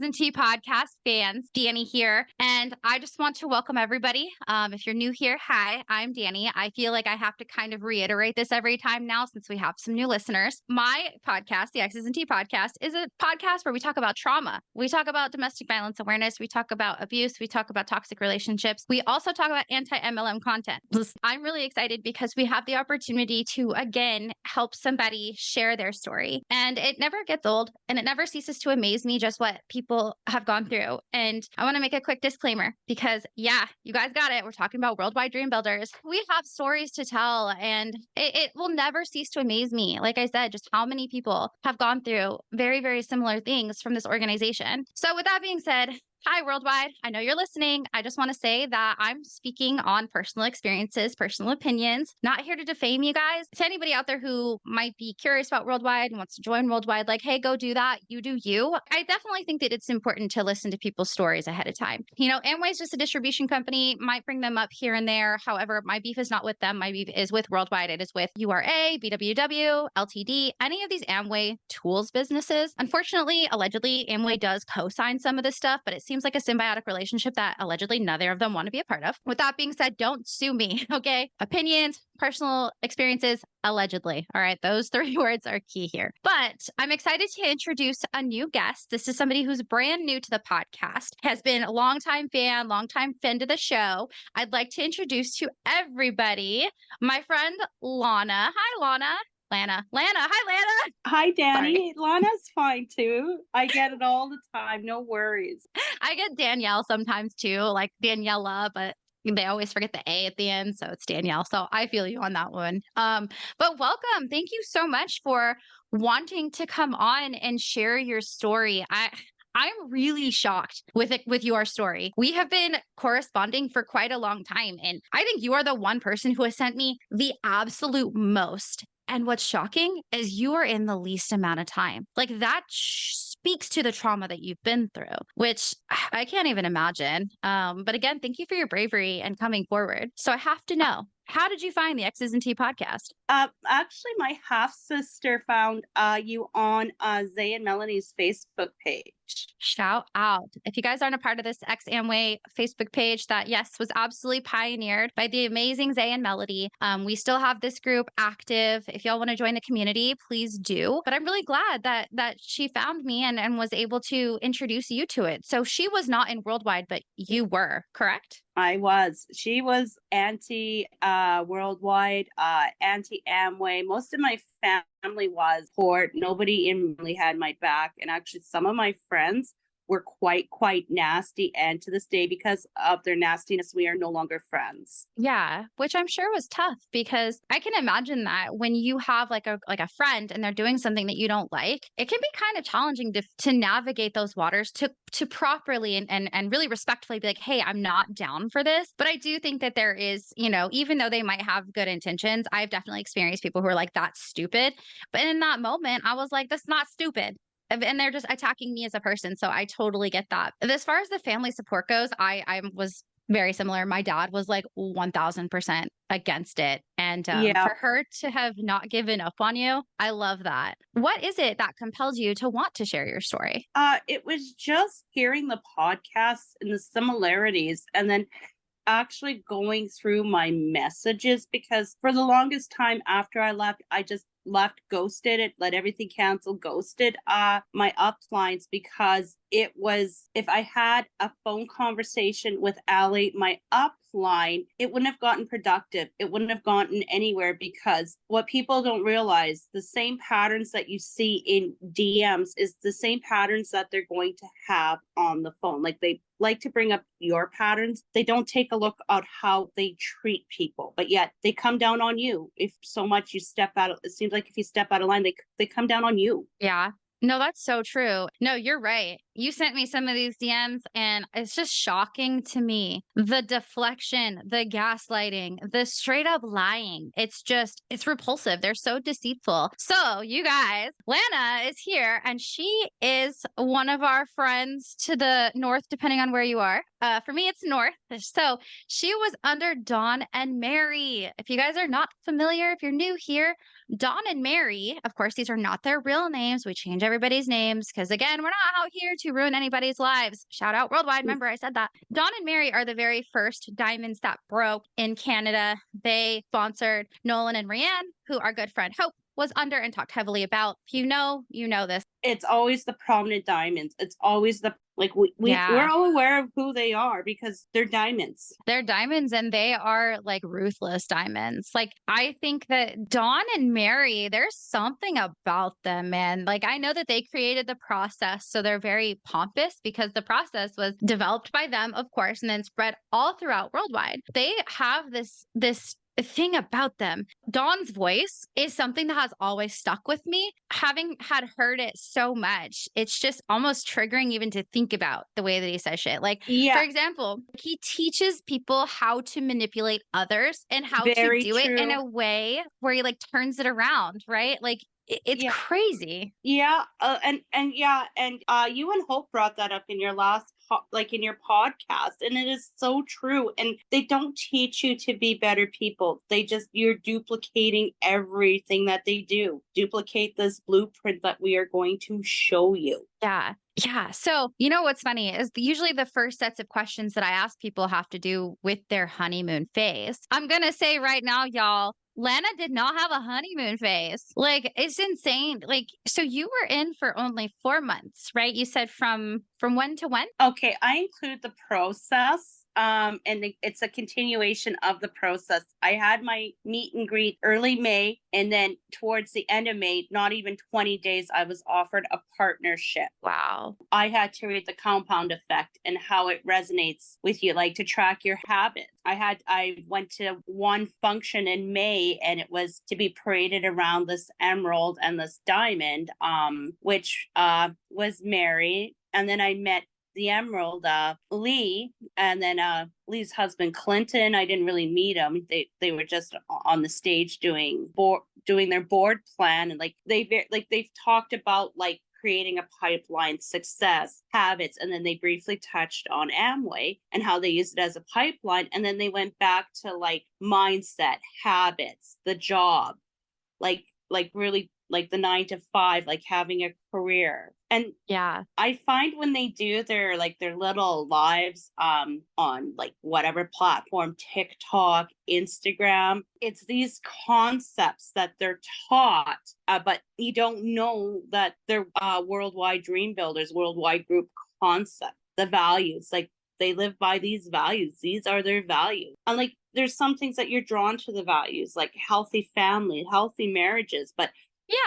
and T podcast fans, Danny here. And I just want to welcome everybody. If you're new here, hi, I'm Danny. I feel like I have to kind of reiterate this every time now since we have some new listeners. My podcast, the X's and T podcast, is a podcast where we talk about trauma. We talk about domestic violence awareness. We talk about abuse. We talk about toxic relationships. We also talk about anti-MLM content. I'm really excited because we have the opportunity to, again, help somebody share their story. And it never gets old and it never ceases to amaze me just what people have gone through. And I want to make a quick disclaimer because, yeah, you guys got it. We're talking about worldwide dream builders. We have stories to tell and it will never cease to amaze me. Like I said, just how many people have gone through very, very similar things from this organization. So with that being said, hi, Worldwide. I know you're listening. I just want to say that I'm speaking on personal experiences, personal opinions, not here to defame you guys. To anybody out there who might be curious about Worldwide and wants to join Worldwide, like, hey, go do that. You do you. I definitely think that it's important to listen to people's stories ahead of time. You know, Amway's just a distribution company, might bring them up here and there. However, my beef is not with them. My beef is with Worldwide. It is with URA, BWW, LTD, any of these Amway tools businesses. Unfortunately, allegedly, Amway does co-sign some of this stuff, but it seems like a symbiotic relationship that allegedly neither of them want to be a part of. With that being said, don't sue me, okay? Opinions, personal experiences, allegedly. All right, those three words are key here. But I'm excited to introduce a new guest. This is somebody who's brand new to the podcast, has been a longtime fan to the show. I'd like to introduce to everybody my friend Lana. Hi, Lana. Lana. Hi, Lana. Hi, Danny. Sorry. Lana's fine too. I get it all the time. No worries. I get Danielle sometimes too, like Daniela, but they always forget the A at the end. So it's Danielle. So I feel you on that one. But welcome. Thank you so much for wanting to come on and share your story. I'm really shocked with your story. We have been corresponding for quite a long time. And I think you are the one person who has sent me the absolute most. And what's shocking is you are in the least amount of time. Like that speaks to the trauma that you've been through, which I can't even imagine. But again, thank you for your bravery and coming forward. So I have to know, how did you find the X's and T podcast? Actually, my half sister found you on Zay and Melanie's Facebook page. Shout out. If you guys aren't a part of this X Amway Facebook page that, yes, was absolutely pioneered by the amazing Zay and Melody, we still have this group active. If y'all want to join the community, please do. But I'm really glad that she found me and was able to introduce you to it. So she was not in Worldwide, but you were, correct? I was. She was anti-Worldwide, anti-Amway. Most of my family was for nobody really had my back. And actually, some of my friends were quite nasty. And to this day, because of their nastiness, we are no longer friends. Yeah, which I'm sure was tough because I can imagine that when you have like a friend and they're doing something that you don't like, it can be kind of challenging to navigate those waters to properly and really respectfully be like, hey, I'm not down for this. But I do think that there is, you know, even though they might have good intentions, I've definitely experienced people who are like, that's stupid. But in that moment, I was like, that's not stupid. And they're just attacking me as a person. So I totally get that. As far as the family support goes, I was very similar. My dad was like 1000% against it. And for her to have not given up on you, I love that. What is it that compels you to want to share your story? It was just hearing the podcasts and the similarities, and then actually going through my messages, because for the longest time after I left, I just ghosted it, let everything cancel, ghosted my uplines, because it was, if I had a phone conversation with Allie, my upline, it wouldn't have gotten productive. It wouldn't have gotten anywhere, because what people don't realize, the same patterns that you see in DMs is the same patterns that they're going to have on the phone. Like, they like to bring up your patterns. They don't take a look at how they treat people, but yet they come down on you. If so much you step out, it seems like if you step out of line, they come down on you. Yeah. No, that's so true. No, you're right. You sent me some of these DMs and it's just shocking to me. The deflection, the gaslighting, the straight up lying. It's repulsive. They're so deceitful. So you guys, Lana is here and she is one of our friends to the north, depending on where you are. For me, it's North. So she was under Dawn and Mary. If you guys are not familiar, if you're new here, Dawn and Mary, of course, these are not their real names. We change everybody's names because, again, we're not out here to ruin anybody's lives. Shout out worldwide. Remember, I said that. Dawn and Mary are the very first diamonds that broke in Canada. They sponsored Nolan and Rianne, who our good friend Hope was under and talked heavily about. If you know this. It's always the prominent diamonds. It's always the like we're all aware of who they are because they're diamonds. They're diamonds and they are like ruthless diamonds. Like I think that Dawn and Mary, there's something about them, man. Like I know that they created the process, so they're very pompous because the process was developed by them, of course, and then spread all throughout worldwide. They have this thing about them. Dawn's voice is something that has always stuck with me. Having had heard it so much, it's just almost triggering even to think about the way that he says shit. Like, for example, he teaches people how to manipulate others and how to do it in a way where he like turns it around, right? Like, it's crazy. Yeah, and you and Hope brought that up in your last in your podcast, and it is so true. And they don't teach you to be better people. You're duplicating everything that they do. Duplicate this blueprint that we are going to show you. Yeah. Yeah. So, you know what's funny is usually the first sets of questions that I ask people have to do with their honeymoon phase. I'm going to say right now, y'all, Lana did not have a honeymoon phase. Like, it's insane. Like, so you were in for only 4 months, right? You said from when to when? Okay, I include the process. And it's a continuation of the process. I had my meet and greet early May, and then towards the end of May, not even 20 days, I was offered a partnership. Wow. I had to read the compound effect and how it resonates with you, like to track your habits. I went to one function in May, and it was to be paraded around this emerald and this diamond, which was Mary. And then I met the emerald, Lee, and then Lee's husband Clinton. I didn't really meet him. They were just on the stage doing their board plan, and they've talked about like creating a pipeline, success, habits, and then they briefly touched on Amway and how they used it as a pipeline, and then they went back to like mindset, habits, the job, like really like the 9 to 5, like having a career. And yeah, I find when they do their little lives on like whatever platform, TikTok, Instagram, it's these concepts that they're taught, but you don't know that they're worldwide dream builders, worldwide group concept, the values, like they live by these values. These are their values. And like there's some things that you're drawn to the values, like healthy family, healthy marriages, but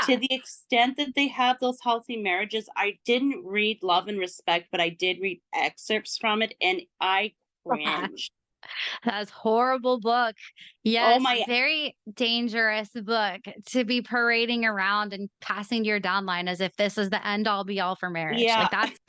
to the extent that they have those healthy marriages, I didn't read Love and Respect, but I did read excerpts from it, and I cringed. That's horrible book. Yes, very dangerous book to be parading around and passing to your downline as if this is the end all be all for marriage. Yeah. Like that's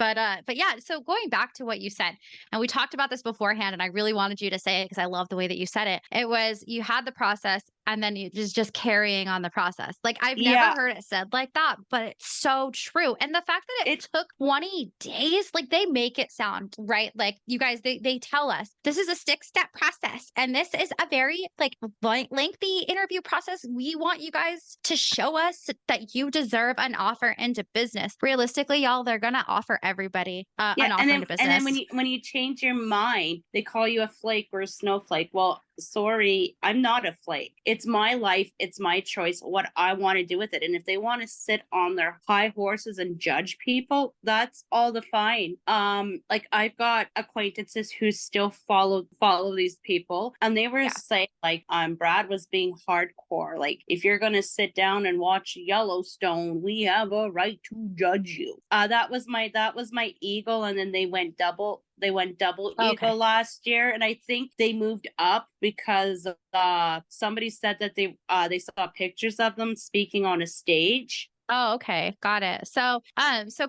but yeah, so going back to what you said, and we talked about this beforehand, and I really wanted you to say it because I love the way that you said it. It was you had the process and then you just carrying on the process. Like I've never heard it said like that, but it's so true. And the fact that it took 20 days, like they make it sound right. Like you guys, they tell us this is a 6-step process and this is a very like lengthy interview process. We want you guys to show us that you deserve an offer into business. Realistically, y'all, they're gonna offer everybody an offer into business. And then when you change your mind, they call you a flake or a snowflake. Well, sorry, I'm not a flake. It's my life. It's my choice, what I want to do with it. And if they want to sit on their high horses and judge people, that's all the fine. Like I've got acquaintances who still follow these people, and they were saying like Brad was being hardcore. Like if you're gonna sit down and watch Yellowstone, we have a right to judge you. That was my ego, and then they went double ego last year, and I think they moved up because somebody said that they saw pictures of them speaking on a stage, Oh, okay. Got it. So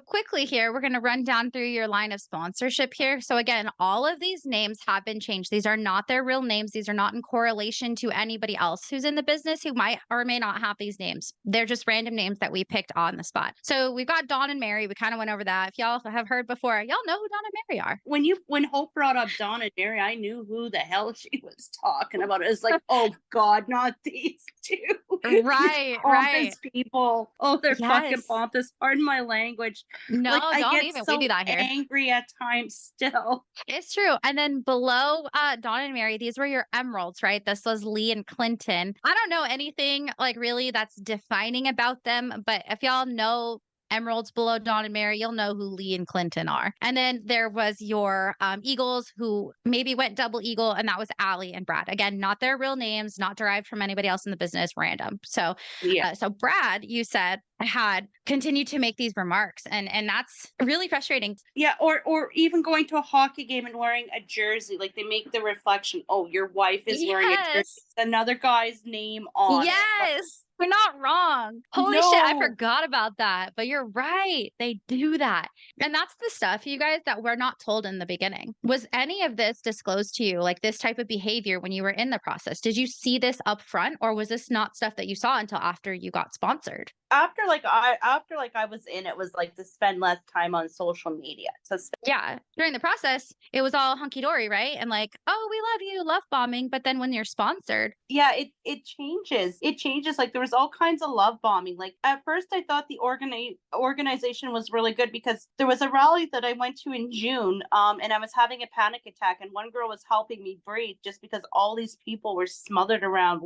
quickly here, we're going to run down through your line of sponsorship here. So again, all of these names have been changed. These are not their real names. These are not in correlation to anybody else who's in the business who might or may not have these names. They're just random names that we picked on the spot. So we've got Dawn and Mary. We kind of went over that. If y'all have heard before, y'all know who Dawn and Mary are. When Hope brought up Dawn and Mary, I knew who the hell she was talking about. It was like, oh God, not these two. Right, right. Pompous people. Oh, they're fucking Yes. pompous. Pardon my language. Like, No, I don't get even. We do so that here. angry at times still. It's true. And then below Dawn and Mary, these were your emeralds, right? This was Lee and Clinton. I don't know anything like really that's defining about them, but if y'all know emeralds below Dawn and Mary, you'll know who Lee and Clinton are. And then there was your Eagles who maybe went double Eagle, and that was Allie and Brad. Again, not their real names, not derived from anybody else in the business, random. So, Yeah. so Brad, you said had continued to make these remarks, and that's really frustrating. Yeah, or even going to a hockey game and wearing a jersey. Like, they make the reflection, oh, your wife is wearing a jersey, Yes. another guy's name on it. Like, Yes. You're not wrong. Holy shit, I no. forgot about that. But you're right. They do that. And that's the stuff, you guys, that we're not told in the beginning. Was any of this disclosed to you, like this type of behavior when you were in the process? Did you see this up front, or was this not stuff that you saw until after you got sponsored? After I was in, it was like to spend less time on social media. So Yeah. During the process, it was all hunky dory, right? And like, oh, we love you, love bombing. But then when you're sponsored, yeah, it changes. It changes. Like, there was all kinds of love bombing. Like, at first I thought the organization was really good, because there was a rally that I went to in June, and I was having a panic attack, and one girl was helping me breathe just because all these people were smothered around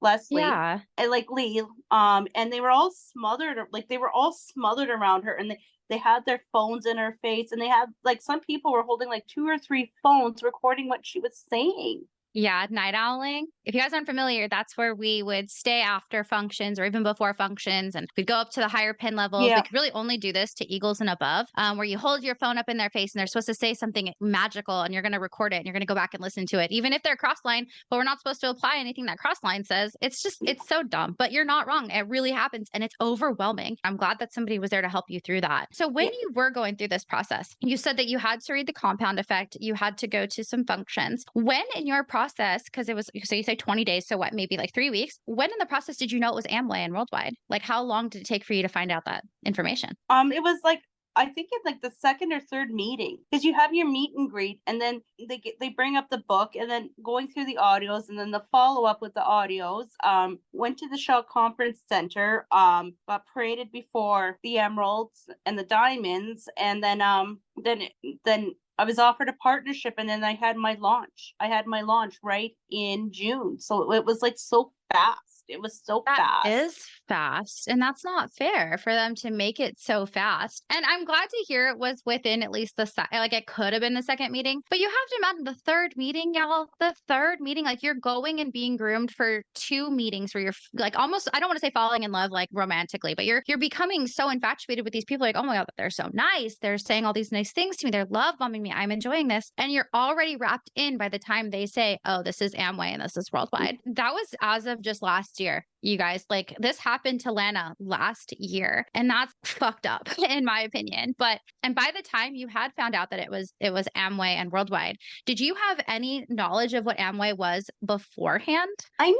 Leslie, yeah. and like Lee, and they were all smothered, like they were all smothered around her, and they had their phones in her face, and they had, like, some people were holding like 2 or 3 phones recording what she was saying. Yeah, night owling. If you guys aren't familiar, that's where we would stay after functions or even before functions, and we'd go up to the higher pin levels. We Yeah. could really only do this to Eagles and above, where you hold your phone up in their face and they're supposed to say something magical, and you're going to record it and you're going to go back and listen to it, even if they're crossline. But we're not supposed to apply anything that crossline says. It's so dumb. But you're not wrong. It really happens, and it's overwhelming. I'm glad that somebody was there to help you through that. So when Yeah. you were going through this process, you said that you had to read the compound effect. You had to go to some functions. When in your process, because it was, so you say 20 days, so what, maybe like 3 weeks? When in the process did you know it was Amway and Worldwide? Like, how long did it take for you to find out that information? It was like, I think it's like the second or third meeting, because you have your meet and greet, and then they bring up the book, and then going through the audios, and then the follow up with the audios. Went to the Shell Conference Center. Got paraded before the emeralds and the diamonds, and then I was offered a partnership, and then I had my launch. I had my launch right in June, so it was like so fast. It was so That fast. is fast, and that's not fair for them to make it so fast. And I'm glad to hear it was within at least like it could have been the second meeting, but you have to imagine the third meeting, y'all. The third meeting, like you're going and being groomed for 2 meetings where you're like almost, I don't want to say falling in love like romantically, but you're becoming so infatuated with these people, like, oh my God, they're so nice. They're saying all these nice things to me. They're love bombing me. I'm enjoying this. And you're already wrapped in by the time they say, oh, this is Amway and this is Worldwide. That was as of just last year, you guys. Like, this happened to Lana last year, and that's fucked up in my opinion. But and by the time you had found out that it was Amway and Worldwide, did you have any knowledge of what Amway was beforehand? I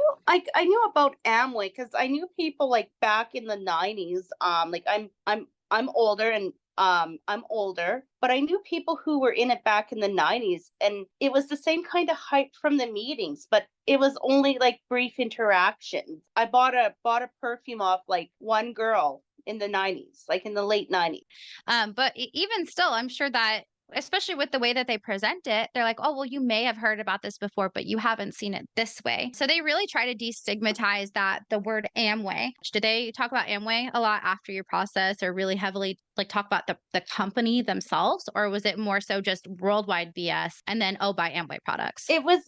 knew about Amway because I knew people like back in the 90s. Like, I'm older, and I'm older, but I knew people who were in it back in the 90s, and it was the same kind of hype from the meetings, but it was only like brief interactions. I bought a perfume off like one girl in the 90s, like in the late 90s. But even still, I'm sure that, especially with the way that they present it, they're like, oh, well, you may have heard about this before, but you haven't seen it this way. So they really try to destigmatize that, the word Amway. Did they talk about Amway a lot after your process, or really heavily like talk about the company themselves? Or was it more so just Worldwide BS and then, oh, buy Amway products? It was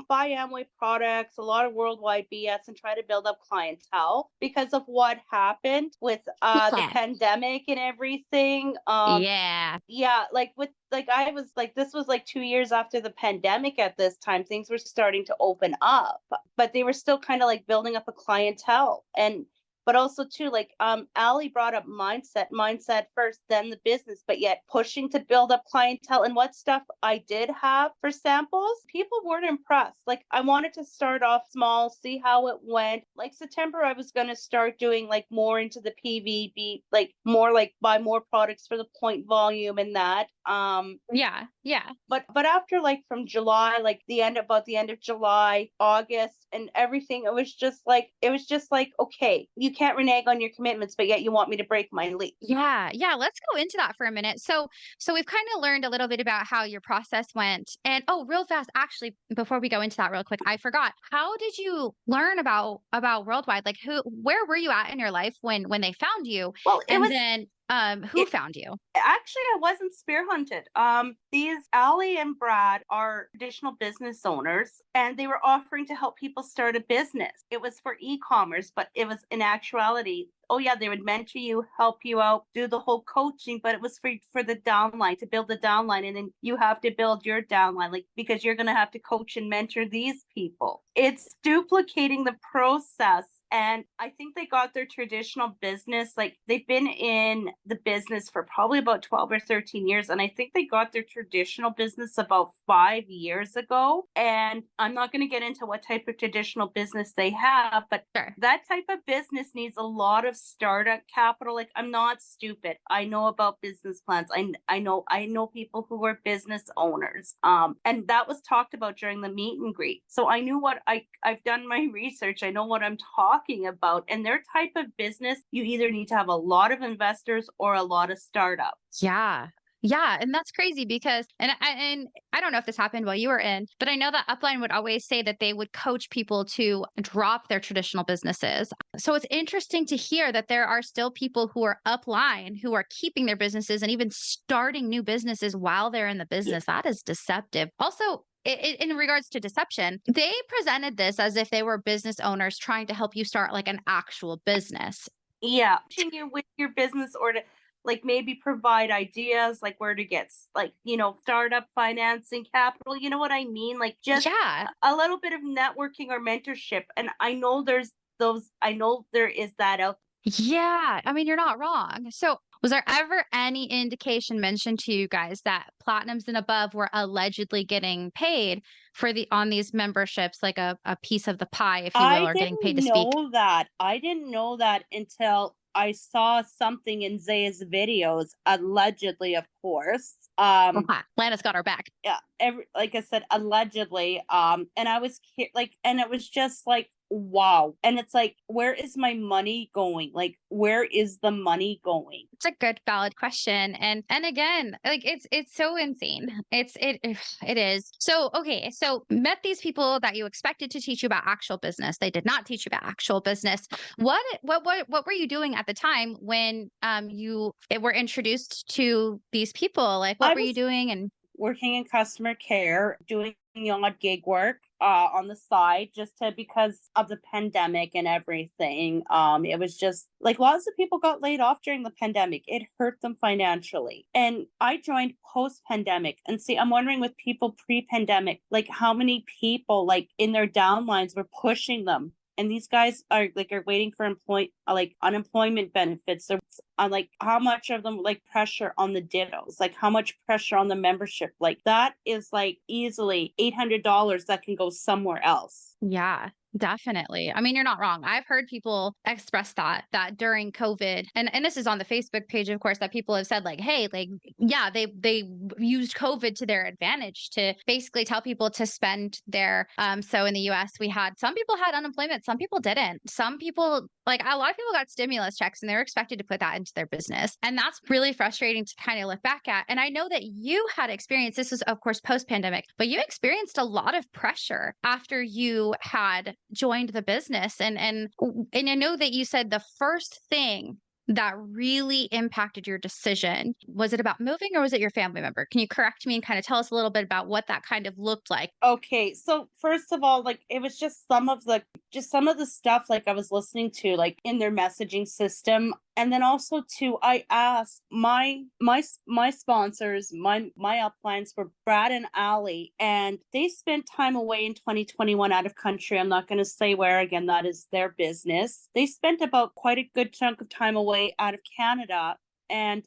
buy Amway products, a lot of Worldwide BS, and try to build up clientele because of what happened with the pandemic and everything. Yeah. Yeah, like with like I was like, this was like 2 years after the pandemic. At this time, things were starting to open up, but they were still kind of like building up a clientele, and But also too, like Ali brought up mindset first, then the business, but yet pushing to build up clientele. And what stuff I did have for samples, people weren't impressed. Like I wanted to start off small, see how it went. Like September, I was gonna start doing like more into the PVB, like more like buy more products for the point volume and that. Yeah. Yeah. But after like from July, like the end of July, August, and everything, it was just like, okay, you can't renege on your commitments, but yet you want me to break my lease. Yeah, yeah, let's go into that for a minute. So we've kind of learned a little bit about how your process went. And oh, real fast, actually, before we go into that real quick, I forgot. How did you learn about Worldwide? Like where were you at in your life when they found you? Well, it And was then who it found you? actually I wasn't spear hunted. These Ali and Brad are traditional business owners, and they were offering to help people start a business. It was for e-commerce, but it was in actuality, oh yeah, they would mentor you, help you out, do the whole coaching, but it was for the downline, to build the downline, and then you have to build your downline, like because you're gonna have to coach and mentor these people. It's duplicating the process. And I think they got their traditional business, like they've been in the business for probably about 12 or 13 years. And I think they got their traditional business about 5 years ago. And I'm not going to get into what type of traditional business they have, but Sure. that type of business needs a lot of startup capital. Like I'm not stupid. I know about business plans. I know people who were business owners. And that was talked about during the meet and greet. So I knew I've done my research. I know what I'm talking about. And their type of business, you either need to have a lot of investors or a lot of startup. Yeah. Yeah, and that's crazy because and I don't know if this happened while you were in, but I know that Upline would always say that they would coach people to drop their traditional businesses. So it's interesting to hear that there are still people who are upline who are keeping their businesses and even starting new businesses while they're in the business. That is deceptive. Also, in regards to deception, they presented this as if they were business owners trying to help you start like an actual business. Yeah. Continue with your business, or to like maybe provide ideas like where to get like, startup financing capital. You know what I mean? Like just Yeah. a little bit of networking or mentorship. And I know there is that out. Yeah, I mean, you're not wrong. So, was there ever any indication mentioned to you guys that platinums and above were allegedly getting paid for on these memberships, like a piece of the pie, if you will, I or getting paid to didn't speak? know that. I didn't know that until I saw something in Zaya's videos, allegedly, of course. Okay, Lana's got our back. Yeah, like I said, allegedly. And I was like, and it was just like, wow. And it's like, where is my money going? Like, where is the money going? It's a good, valid question, and again, like it's so insane. It is. So okay, so met these people that you expected to teach you about actual business. They did not teach you about actual business. What were you doing at the time when you were introduced to these people? Like, what I were you was doing? And working in customer care, doing odd gig work on the side, just to because of the pandemic and everything. It was just like lots of people got laid off during the pandemic. It hurt them financially. And I joined post pandemic. And see, I'm wondering with people pre-pandemic, like how many people like in their downlines were pushing them, and these guys are waiting for unemployment benefits. So on like how much of them like pressure on the dittos, like how much pressure on the membership, like that is like easily $800 that can go somewhere else. yeah, definitely. I mean, you're not wrong. I've heard people express that during COVID, and this is on the Facebook page, of course, that people have said like, hey, like, yeah, they used COVID to their advantage to basically tell people to spend their so in the US we had some people had unemployment, some people didn't. Some people like a lot of people got stimulus checks and they were expected to put that into their business. And that's really frustrating to kind of look back at. And I know that you had experience, this was of course post pandemic, but you experienced a lot of pressure after you had joined the business. And I know that you said the first thing that really impacted your decision, was it about moving or was it your family member? Can you correct me and kind of tell us a little bit about what that kind of looked like? Okay, so first of all, like it was just some of the stuff like I was listening to like in their messaging system. And then also too, I asked my sponsors, my uplines were Brad and Allie, and they spent time away in 2021 out of country. I'm not going to say where, again, that is their business. They spent about quite a good chunk of time away out of Canada. And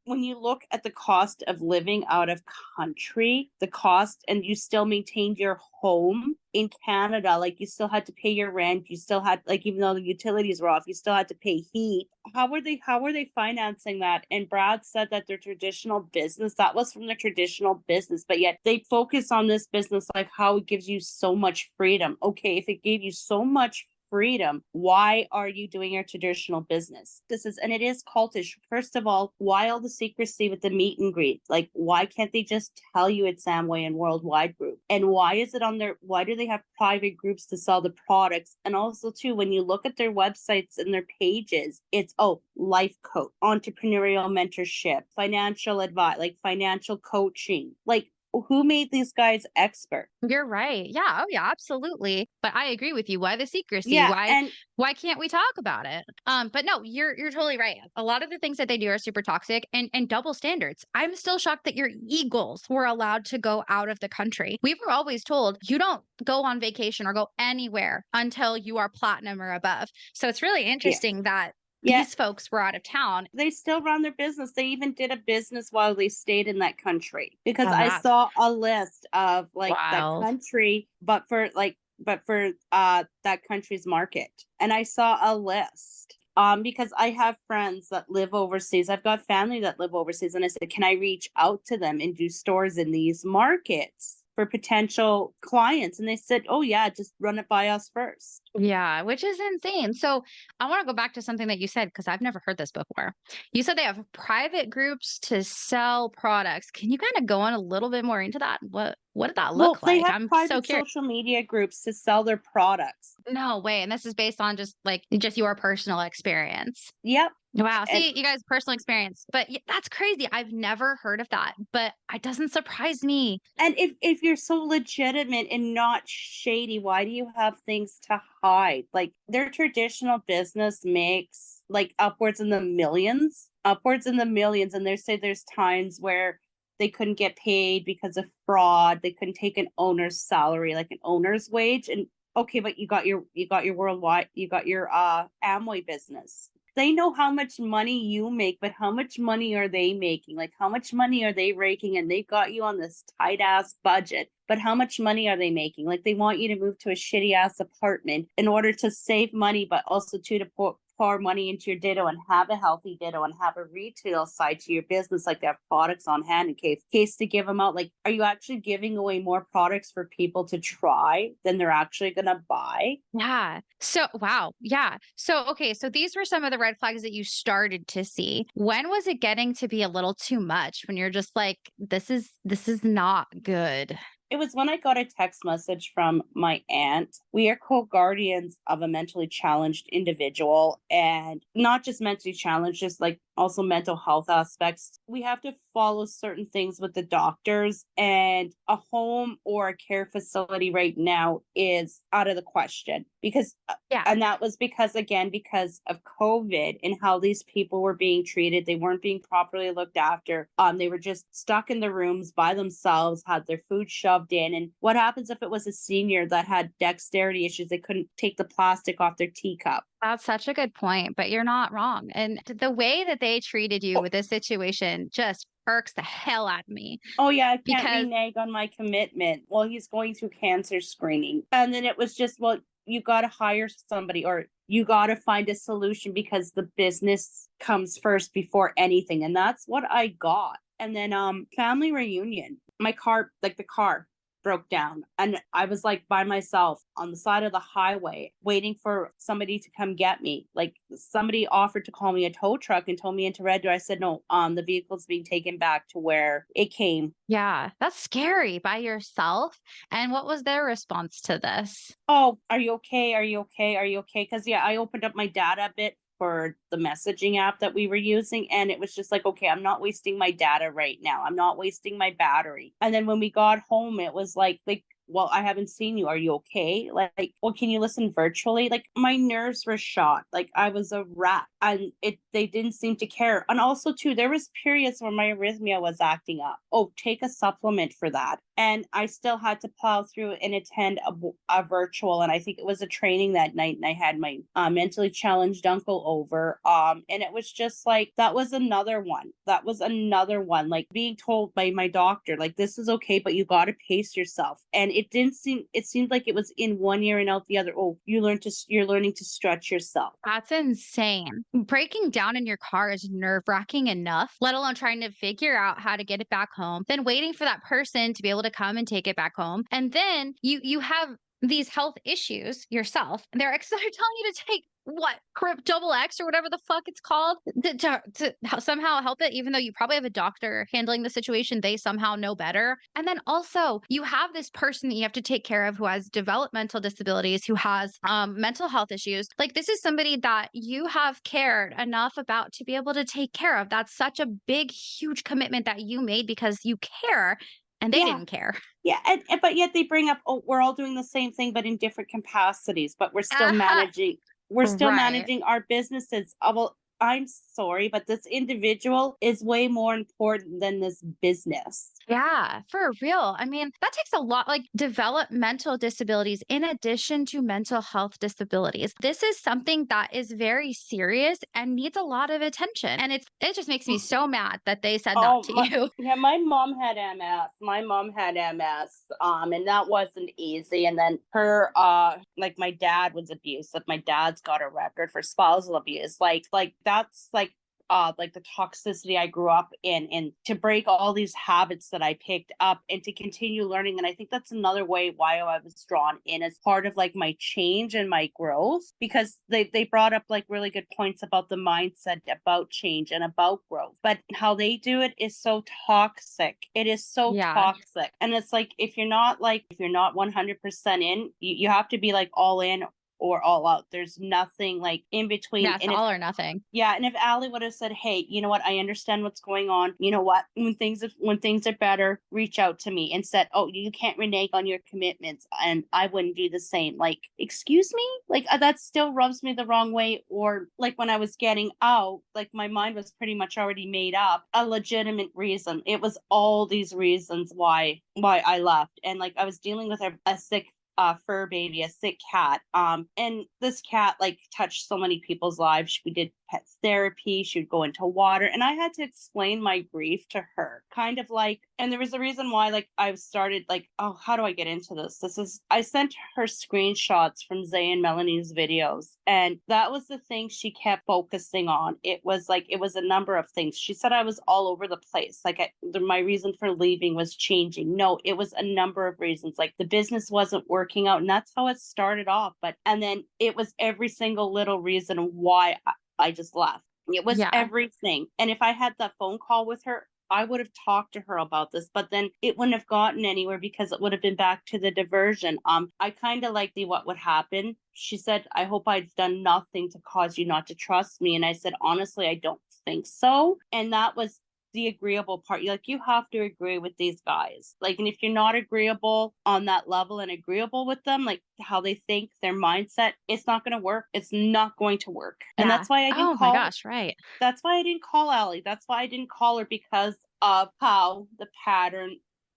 when you look at the cost of living out of country, the cost, and you still maintained your home in Canada, like you still had to pay your rent, you still had, like, even though the utilities were off, you still had to pay heat. How were they financing that? And Brad said that their traditional business, that was from their traditional business, but yet they focus on this business, like how it gives you so much freedom. Okay, if it gave you so much freedom, why are you doing your traditional business? And it is cultish. First of all, why all the secrecy with the meet and greet? Like, why can't they just tell you it's Amway and Worldwide Group? And why do they have private groups to sell the products? And also too, when you look at their websites and their pages, it's, life coach, entrepreneurial mentorship, financial advice, like financial coaching. Like, who made these guys expert? You're right. Yeah. Oh, yeah, absolutely. But I agree with you. Why the secrecy? Yeah, and Why can't we talk about it? But no, you're totally right. A lot of the things that they do are super toxic and double standards. I'm still shocked that your Eagles were allowed to go out of the country. We were always told you don't go on vacation or go anywhere until you are platinum or above. So it's really yeah, interesting that yeah, these folks were out of town. they still run their business. They even did a business while they stayed in that country, because Oh, I that's saw a list of like that wild. country, but for that country's market. And I saw a list. Because I have friends that live overseas. I've got family that live overseas. And I said, can I reach out to them and do stores in these markets for potential clients? And they said, oh yeah, just run it by us first. Yeah, which is insane. So I want to go back to something that you said because I've never heard this before. You said they have private groups to sell products. Can you kind of go on a little bit more into that? What did that Well, look they like? have I'm so private curious. social media groups to sell their products. No way. And this is based on just your personal experience. Yep. Wow. And See, you guys personal experience. But that's crazy. I've never heard of that, but it doesn't surprise me. if you're so legitimate and not shady, why do you have things to hide? Like, their traditional business makes like upwards in the millions. And they say there's times where they couldn't get paid because of fraud. They couldn't take an owner's salary, like an owner's wage. And okay, but you got your worldwide, you got your Amway business. They know how much money you make, but how much money are they making? Like, how much money are they raking? And they got you on this tight ass budget, but how much money are they making? Like, they want you to move to a shitty ass apartment in order to save money, but also to pour money into your ditto and have a healthy ditto and have a retail side to your business, like they have products on hand in case to give them out. Like, are you actually giving away more products for people to try than they're actually gonna buy? Yeah. So, wow. Yeah. So, okay. So these were some of the red flags that you started to see. When was it getting to be a little too much when you're just like, this is not good? It was when I got a text message from my aunt. We are co-guardians of a mentally challenged individual, and not just mentally challenged, just like also mental health aspects. We have to follow certain things with the doctors, and a home or a care facility right now is out of the question because Yeah. and that was because of COVID and how these people were being treated. They weren't being properly looked after. They were just stuck in the rooms by themselves, had their food shoved in. And what happens if it was a senior that had dexterity issues? They couldn't take the plastic off their teacup. That's such a good point, but you're not wrong. And the way that they treated you with this situation just irks the hell out of me Oh yeah, I can't because renege on my commitment. Well, he's going through cancer screening. And then it was just, well, you got to hire somebody, or you got to find a solution because the business comes first before anything. And that's what I got. And then family reunion. My car, like the car broke down, and I was like by myself on the side of the highway waiting for somebody to come get me. Like, somebody offered to call me a tow truck and told me into Red Deer. I said no, the vehicle's being taken back to where it came. yeah, that's scary by yourself. And what was their response to this? Oh, are you okay? Are you okay? Are you okay? Because yeah, I opened up my data a bit for the messaging app that we were using, and it was just like, okay, I'm not wasting my data right now. I'm not wasting my battery. And then when we got home, it was like well, I haven't seen you. Are you okay? Like, well, can you listen virtually? Like, my nerves were shot. Like, I was a rat, and they didn't seem to care. And also, too, there was periods where my arrhythmia was acting up. Oh, take a supplement for that. And I still had to plow through and attend a virtual. And I think it was a training that night. And I had my mentally challenged uncle over. And it was just like, that was another one. That was another one. Like being told by my doctor, like, this is okay, but you got to pace yourself. And it seemed like it was in one ear and out the other. Oh, you're learning to stretch yourself. That's insane. Breaking down in your car is nerve-wracking enough, let alone trying to figure out how to get it back home, then waiting for that person to be able to come and take it back home. And then you have these health issues yourself. They're telling you to take what Crip double X or whatever the fuck it's called to somehow help it, even though you probably have a doctor handling the situation. They somehow know better. And then also you have this person that you have to take care of who has developmental disabilities, who has mental health issues. Like, this is somebody that you have cared enough about to be able to take care of. That's such a big, huge commitment that you made because you care and they Yeah. didn't care. Yeah, but yet they bring up, oh, we're all doing the same thing, but in different capacities. But Uh-huh. we're still Right. managing our businesses. Well, I'm sorry, but this individual is way more important than this business. Yeah, for real. I mean, that takes a lot, like developmental disabilities in addition to mental health disabilities. This is something that is very serious and needs a lot of attention. And it just makes me so mad that they said that Oh to my, you. yeah, my mom had MS. My mom had MS. And that wasn't easy. And then her, like my dad was abusive. My dad's got a record for spousal abuse. Like that's like the toxicity I grew up in, and to break all these habits that I picked up and to continue learning. And I think that's another way why I was drawn in as part of like my change and my growth, because they brought up like really good points about the mindset, about change and about growth. But how they do it is so toxic. It is so Yeah. toxic. And it's like if you're not 100% in, you have to be like all in or all out. There's nothing like in between. Yeah, it's And if all or nothing. yeah, and if Allie would have said, "Hey, you know what? I understand what's going on. You know what? When things are better, reach out to me," and said, "Oh, you can't renege on your commitments," and I wouldn't do the same. Like, excuse me, like that still rubs me the wrong way. Or like when I was getting out, like my mind was pretty much already made up. A legitimate reason. It was all these reasons why I left, and like I was dealing with a sick fur baby, a sick cat. And this cat like touched so many people's lives. We did pets therapy. She would go into water, and I had to explain my grief to her. Kind of like, and there was a reason why like I started like, oh, how do I get into this? I sent her screenshots from Zay and Melanie's videos, and that was the thing she kept focusing on. It was a number of things. She said I was all over the place. My reason for leaving was changing. No, it was a number of reasons. Like the business wasn't working out, and that's how it started off. And then it was every single little reason why I just left. It was Yeah. everything. And if I had that phone call with her, I would have talked to her about this, but then it wouldn't have gotten anywhere because it would have been back to the diversion. I kind of like the what would happen. She said, I hope I've done nothing to cause you not to trust me. And I said, honestly, I don't think so. And that was the agreeable part. Like you have to agree with these guys. Like, and if you're not agreeable on that level and agreeable with them, like how they think, their mindset, it's not going to work. It's not going to work. And Yeah. Oh my gosh, right. that's why I didn't call Allie. That's why I didn't call her, because of how the pattern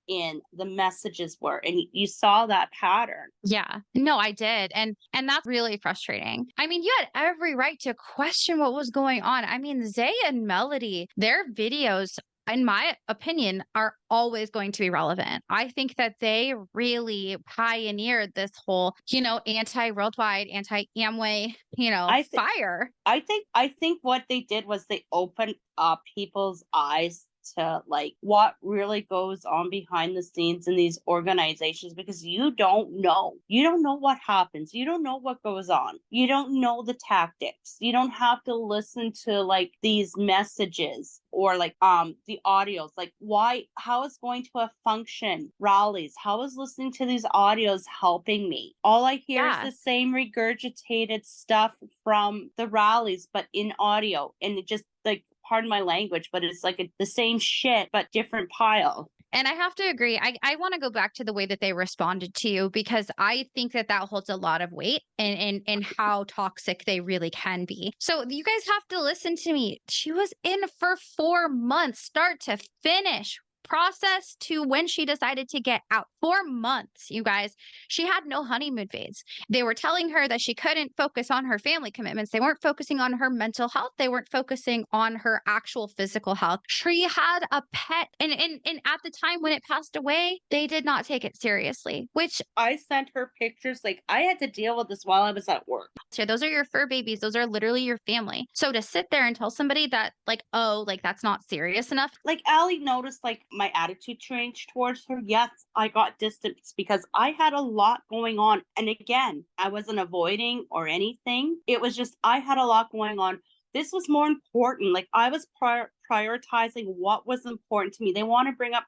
in the messages were. And you saw that pattern. Yeah. No, I did. And that's really frustrating. I mean, you had every right to question what was going on. I mean, Zay and Melody, their videos, in my opinion, are always going to be relevant. I think that they really pioneered this whole, anti-worldwide, anti-Amway, I think fire. I think what they did was they opened up people's eyes to like what really goes on behind the scenes in these organizations, because you don't know what happens, you don't know what goes on, you don't know the tactics, you don't have to listen to like these messages or like the audios, like how is going to a function rallies, how is listening to these audios helping me? All I hear is Yeah. the same regurgitated stuff from the rallies but in audio, and it just like, pardon my language, but it's like the same shit but different pile. And I have to agree. I want to go back to the way that they responded to you because I think that that holds a lot of weight and how toxic they really can be. So you guys have to listen to me. She was in for 4 months, start to finish. Process to when she decided to get out. 4 months, you guys. She had no honeymoon phase. They were telling her that she couldn't focus on her family commitments. They weren't focusing on her mental health. They weren't focusing on her actual physical health. She had a pet. And at the time when it passed away, they did not take it seriously, which I sent her pictures. Like, I had to deal with this while I was at work. so those are your fur babies. Those are literally your family. So to sit there and tell somebody that, like, oh, like that's not serious enough. Like, Allie noticed like my attitude changed towards her. Yes, I got distance because I had a lot going on. And again, I wasn't avoiding or anything. It was just I had a lot going on. This was more important. Like, I was prioritizing what was important to me. They want to bring up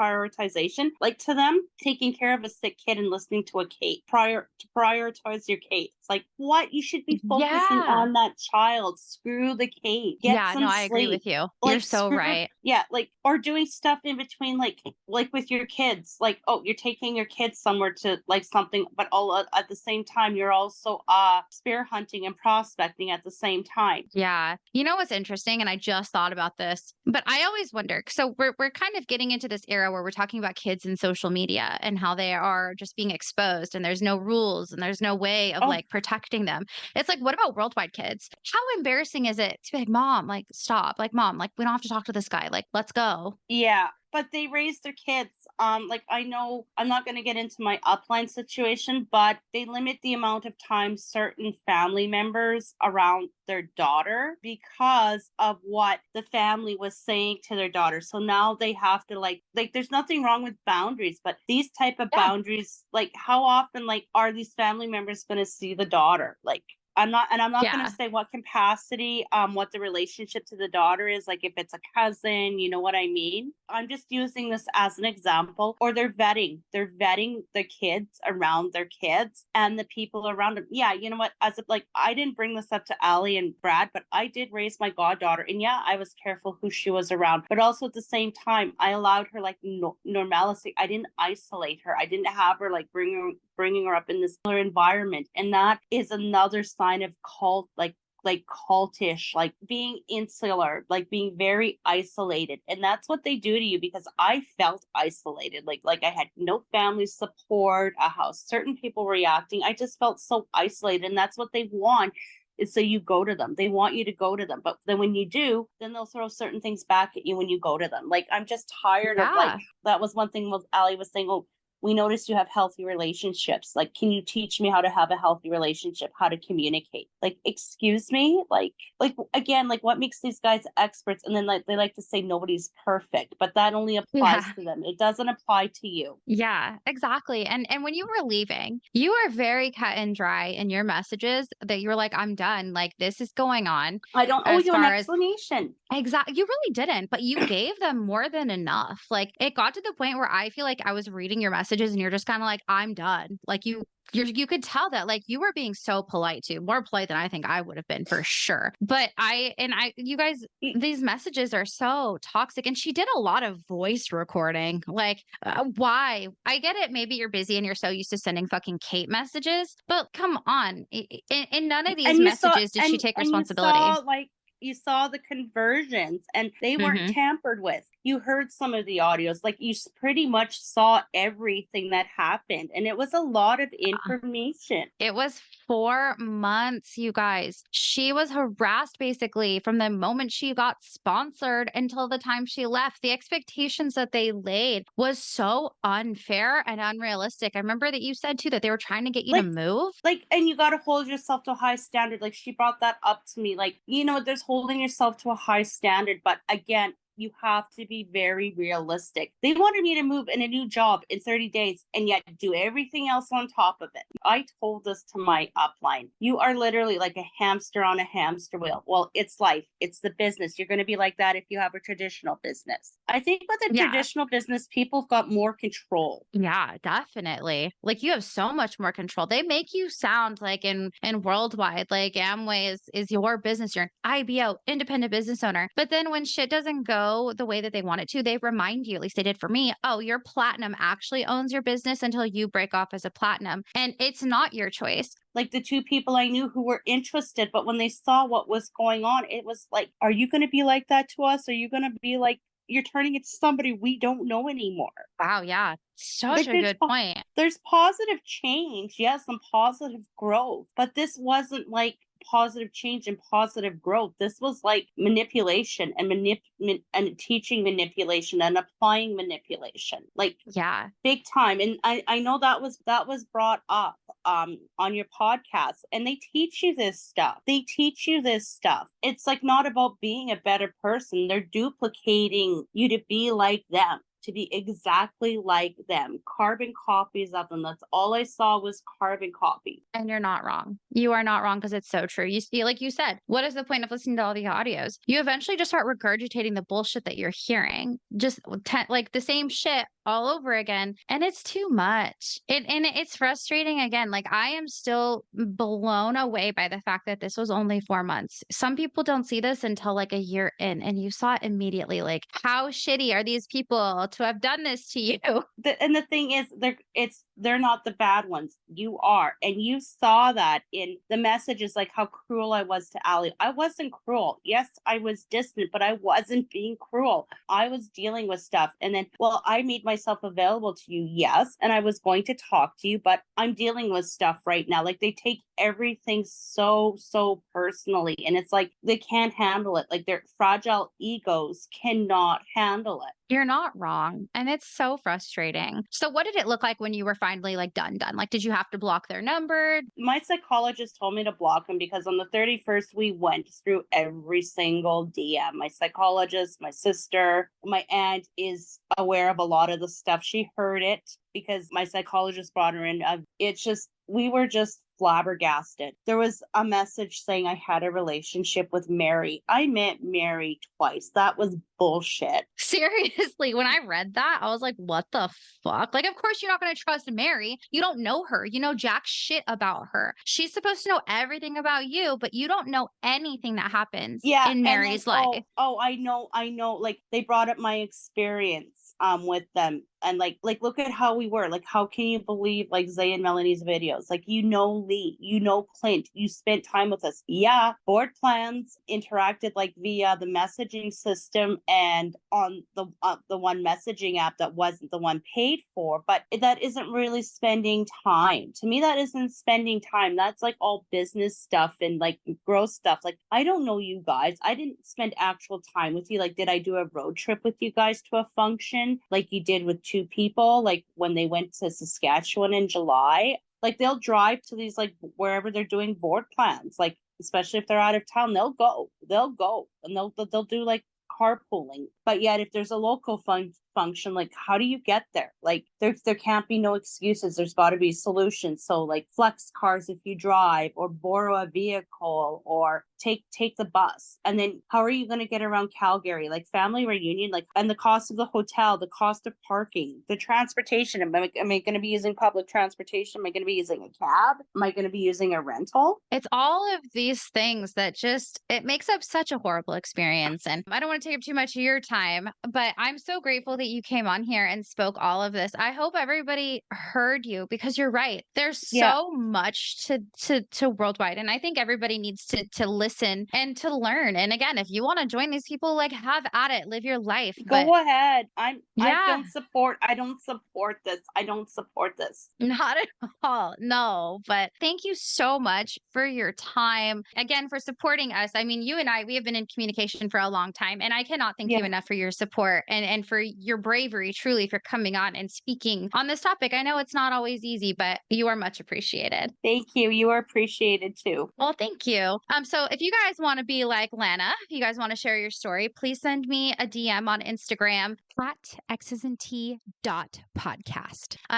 prioritization, like, to them, taking care of a sick kid and listening to a Kate to prioritize your Kate. It's like, what? You should be focusing Yeah. on that child. Screw the Kate. Get Yeah, some no, I agree sleep. with you. Like, You're so right. yeah, like, or doing stuff in between, like with your kids, like, oh, you're taking your kids somewhere to like something, but all at the same time you're also spear hunting and prospecting at the same time. Yeah. You know what's interesting? And I just thought about this, but I always wonder. So we're kind of getting into this era where we're talking about kids in social media and how they are just being exposed and there's no rules and there's no way of Oh, like protecting them. It's like, what about worldwide kids? How embarrassing is it to be like, mom, like stop, like mom, like we don't have to talk to this guy, like let's go. yeah, but they raise their kids. Like, I know I'm not going to get into my upline situation, but they limit the amount of time certain family members around their daughter because of what the family was saying to their daughter. So now they have to like there's nothing wrong with boundaries, but these type of Yeah. boundaries, like, how often like are these family members going to see the daughter? Like, I'm not going Yeah. to say what capacity, what the relationship to the daughter is, like if it's a cousin, you know what I mean? I'm just using this as an example. Or they're vetting the kids around their kids and the people around them. Yeah, you know what? As of like, I didn't bring this up to Allie and Brad, but I did raise my goddaughter, and yeah, I was careful who she was around, but also at the same time, I allowed her like normalcy. I didn't isolate her. I didn't have her like bringing her up in this other environment, and that is another sign of like cultish, like being insular, like being very isolated. And that's what they do to you, because I felt isolated, like I had no family support, how certain people reacting. I just felt so isolated, and that's what they want, is so you go to them. They want you to go to them, but then when you do, then they'll throw certain things back at you when you go to them. Like, I'm just tired of, like, Yeah. that was one thing Allie was saying, oh, we noticed you have healthy relationships. Like, can you teach me how to have a healthy relationship, how to communicate? Like, excuse me? Like again, like, what makes these guys experts? And then like they like to say nobody's perfect, but that only applies Yeah. to them. It doesn't apply to you. Yeah, exactly. And when you were leaving, you were very cut and dry in your messages that you were like, I'm done. Like this is going on I don't owe as you an far as explanation. exactly. You really didn't, but you gave them more than enough. Like it got to the point where I feel like I was reading your messages and you're just kind of like, I'm done. Like you could tell that like you were being so polite too, more polite than I think I would have been for sure. But you guys, these messages are so toxic. And she did a lot of voice recording. Like, why? I get it. Maybe you're busy and you're so used to sending fucking Kate messages, but come on. In none of these and you saw messages did she take and you responsibility. saw like you saw the conversions, and they weren't Hmm. tampered with. You heard some of the audios, like, you pretty much saw everything that happened, and it was a lot of information. It was 4 months, you guys. She was harassed basically from the moment she got sponsored until the time she left. The expectations that they laid was so unfair and unrealistic. I remember that you said too that they were trying to get you to like move. and you got to hold yourself to a high standard. Like, she brought that up to me, like, there's holding yourself to a high standard, but again, you have to be very realistic. They wanted me to move in a new job in 30 days and yet do everything else on top of it. I told this to my upline. You are literally like a hamster on a hamster wheel. Well, it's life. It's the business. You're going to be like that if you have a traditional business. I think with a Yeah. traditional business, people have got more control. Yeah, definitely. Like you have so much more control. They make you sound like in worldwide, like Amway is your business. You're an IBO, independent business owner. But then when shit doesn't go go the way that they want it to, they remind you, at least they did for me, oh, your platinum actually owns your business until you break off as a platinum. And it's not your choice. Like the two people I knew who were interested, but when they saw what was going on, it was like, are you going to be like that to us? Are you going to be like, you're turning it to somebody we don't know anymore? Wow. Yeah. Such Like a good point. there's positive change, yes, and positive growth, but this wasn't like positive change and positive growth. This was like manipulation and and teaching manipulation and applying manipulation, like Yeah. big time. And I know that was brought up on your podcast, and they teach you this stuff. They teach you this stuff. It's like not about being a better person. They're duplicating you to be like them, to be exactly like them, carbon copies of them. That's all I saw was carbon copy. And you're not wrong. You are not wrong because it's so true. You see, like you said, what is the point of listening to all the audios? You eventually just start regurgitating the bullshit that you're hearing, just like the same shit all over again, and it's too much. It's frustrating again. Like I am still blown away by the fact that this was only 4 months. Some people don't see this until like a year in, and you saw it immediately. Like how shitty are these people to have done this to you? And the thing is, they're not the bad ones. You are, and you saw that in the messages, like how cruel I was to Ali. I wasn't cruel. Yes, I was distant, but I wasn't being cruel. I was dealing with stuff, and then, well, I made myself available to you, yes, and I was going to talk to you, but I'm dealing with stuff right now. Like they take everything so personally, and it's like they can't handle it. Like their fragile egos cannot handle it. You're not wrong. And it's so frustrating. So what did it look like when you were finally like done? Like, did you have to block their number? My psychologist told me to block him because on the 31st, we went through every single DM. My psychologist, my sister, my aunt is aware of a lot of the stuff. She heard it because my psychologist brought her in. It's just, we were just flabbergasted. There was a message saying I had a relationship with Mary. I met Mary twice. That was bullshit. Seriously, when I read that, I was like, what the fuck? Like, of course, you're not going to trust Mary. You don't know her. You know jack shit about her. She's supposed to know everything about you, but you don't know anything that happens in Mary's life. Oh, I know. Like they brought up my experience with them, and like look at how we were. Like, how can you believe like Zay and Melanie's videos? Like, you know Lee, you know Clint, you spent time with us. Yeah, board plans interacted like via the messaging system and on the one messaging app that wasn't the one paid for, but that isn't really spending time. To me, that isn't spending time. That's like all business stuff and like gross stuff. Like, I don't know you guys. I didn't spend actual time with you. Like, did I do a road trip with you guys to a function like you did with two people, like when they went to Saskatchewan in July? Like, they'll drive to these, like, wherever they're doing board plans, like, especially if they're out of town, they'll go, and they'll do like carpooling. But yet, if there's a local function, like, how do you get there? Like, there can't be no excuses. There's got to be solutions. So like flex cars if you drive, or borrow a vehicle, or take the bus. And then how are you going to get around Calgary? Like, family reunion, like, and the cost of the hotel, the cost of parking, the transportation. Am I going to be using public transportation? Am I going to be using a cab? Am I going to be using a rental? It's all of these things that just, it makes up such a horrible experience. And I don't want to take up too much of your time, but I'm so grateful that you came on here and spoke all of this. I hope everybody heard you, because you're right. There's so much to worldwide. And I think everybody needs to listen and to learn. And again, if you want to join these people, like, have at it, live your life. Go ahead. I don't support this. I don't support this. Not at all. No, but thank you so much for your time. Again, for supporting us. I mean, you and I, we have been in communication for a long time, and I cannot thank you enough for your support and for your bravery, truly, for coming on and speaking on this topic. I know it's not always easy, but you are much appreciated. Thank you. You are appreciated too. Well, thank you. So if you guys want to be like Lana, if you guys want to share your story, please send me a DM on Instagram at xsnt.podcast.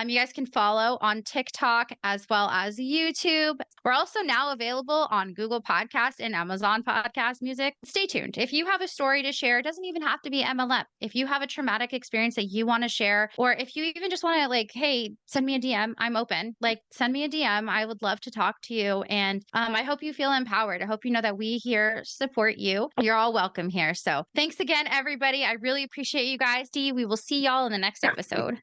You guys can follow on TikTok as well as YouTube. We're also now available on Google Podcasts and Amazon Podcast Music. Stay tuned. If you have a story to share, it doesn't even have to be MLM. If you have a traumatic experience that you want to share, or if you even just want to like, hey, send me a DM, I'm open. Like, send me a DM. I would love to talk to you. And I hope you feel empowered. I hope you know that we here support you. You're all welcome here. So thanks again, everybody. I really appreciate you guys. Dee, we will see y'all in the next episode.